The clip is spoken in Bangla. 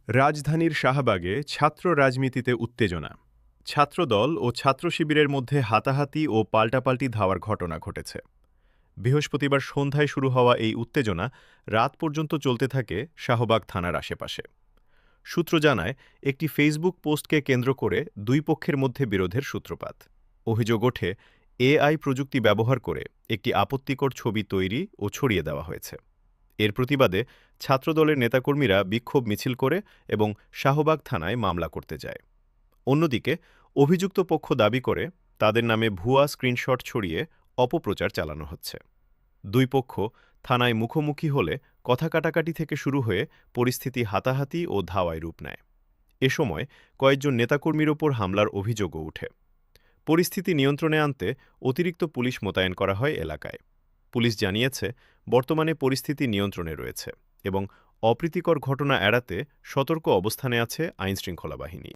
রাজধানীর শাহবাগে ছাত্র রাজনীতিতে উত্তেজনা। ছাত্রদল ও ছাত্র শিবিরের মধ্যে হাতাহাতি ও পাল্টাপাল্টি ধাওয়ার ঘটনা ঘটেছে। বৃহস্পতিবার সন্ধ্যায় শুরু হওয়া এই উত্তেজনা রাত পর্যন্ত চলতে থাকে শাহবাগ থানার আশেপাশে। সূত্র জানায়, একটি ফেসবুক পোস্টকে কেন্দ্র করে দুই পক্ষের মধ্যে বিরোধের সূত্রপাত। অভিযোগ ওঠে, এআই প্রযুক্তি ব্যবহার করে একটি আপত্তিকর ছবি তৈরি ও ছড়িয়ে দেওয়া হয়েছে। এর প্রতিবাদে ছাত্রদলের নেতাকর্মীরা বিক্ষোভ মিছিল করে এবং শাহবাগ থানায় মামলা করতে যায়। অন্যদিকে অভিযুক্ত পক্ষ দাবি করে তাদের নামে ভুয়া স্ক্রিনশট ছড়িয়ে অপপ্রচার চালানো হচ্ছে। দুই পক্ষ থানায় মুখোমুখি হলে কথা কাটাকাটি থেকে শুরু হয়ে পরিস্থিতি হাতাহাতি ও ধাওয়ায় রূপ নেয়। এ সময় কয়েকজন নেতাকর্মীর ওপর হামলার অভিযোগও ওঠে। পরিস্থিতি নিয়ন্ত্রণে আনতে অতিরিক্ত পুলিশ মোতায়েন করা হয় এলাকায়। পুলিশ জানিয়েছে, বর্তমানে পরিস্থিতি নিয়ন্ত্রণে রয়েছে এবং অপ্রীতিকর ঘটনা এড়াতে সতর্ক অবস্থানে আছে আইনশৃঙ্খলা বাহিনী।